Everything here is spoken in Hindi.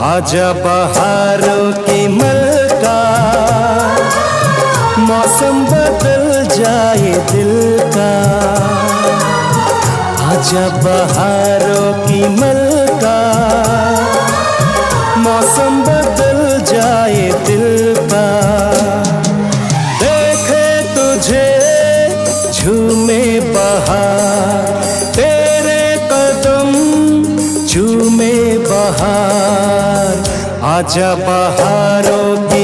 आजा बहारों की मलका, मौसम बदल जाए दिल का। आजा बहारों की मलका, मौसम बदल जाए दिल का। देखे तुझे झूमे बहार, तेरे कदम झूमे बहार। आजा बहारों की